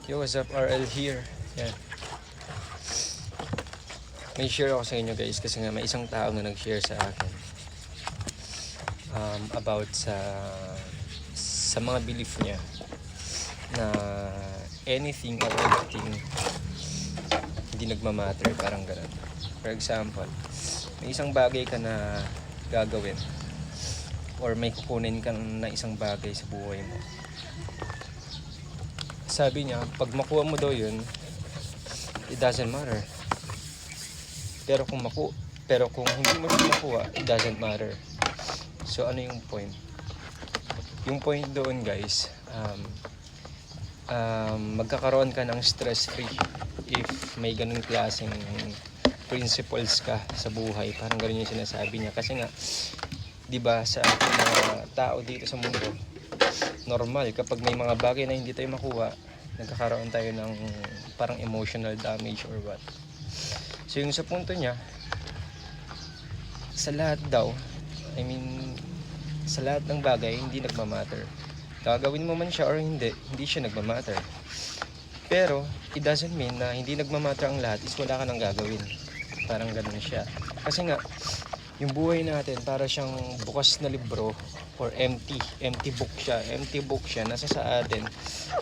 Yo, what's up? RL here. Yan. May share ako sa inyo guys kasi nga may isang tao na nag-share sa akin about sa mga belief niya na anything or everything hindi nagmamatter, parang ganun. For example, may isang bagay ka na gagawin or may kukunin ka na isang bagay sa buhay mo. Sabi niya, pag makuha mo daw yun, it doesn't matter. Pero kung hindi mo siya makuha, it doesn't matter. So ano yung point? Yung point doon guys, magkakaroon ka ng stress-free if may ganun klaseng principles ka sa buhay. Parang ganun yung sinasabi niya. Kasi nga, di ba sa ating mga tao dito sa mundo, normal kapag may mga bagay na hindi tayo makuha, nagkakaroon tayo ng parang emotional damage or what. So yung sa punto niya, sa lahat daw, sa lahat ng bagay hindi nagmamatter. Gagawin mo man siya or hindi siya nagmamatter. Pero it doesn't mean na hindi nagmamatter ang lahat is wala ka nang gagawin. Parang ganun siya. Kasi nga yung buhay natin para siyang bukas na libro or empty book siya, nasa sa atin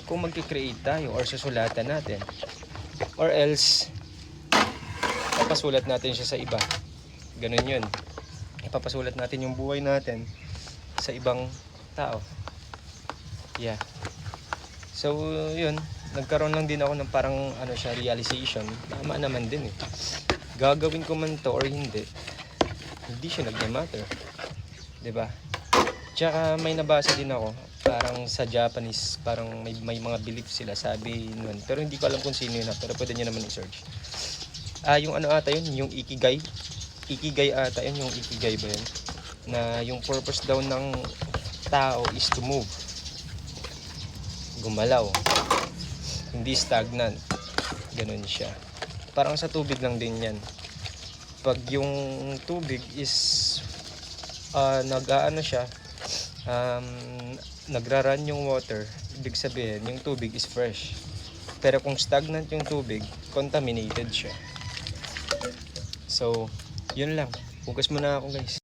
kung magki-create tayo or susulatan natin, or else papasulat natin siya sa iba. Ganun yun, ipapasulat natin yung buhay natin sa ibang tao. Yeah. So yun, nagkaroon lang din ako ng parang realization. Tama naman din eh, gagawin ko man to or hindi siya nagma-matter, 'di ba? Tsaka may nabasa din ako, parang sa Japanese, parang may mga belief sila, sabi nun, pero hindi ko alam kung sino yun, pero pwede niyo naman i-search. Yung ata yun, yung ikigai ata yun, yung ikigai ba yun? Na yung purpose daw ng tao is to move, gumalaw, hindi stagnant. Ganun siya. Parang sa tubig lang din yan. Pag yung tubig is nagra-run yung water, ibig sabihin yung tubig is fresh. Pero kung stagnant yung tubig, contaminated siya. So yun lang, focus muna ako guys.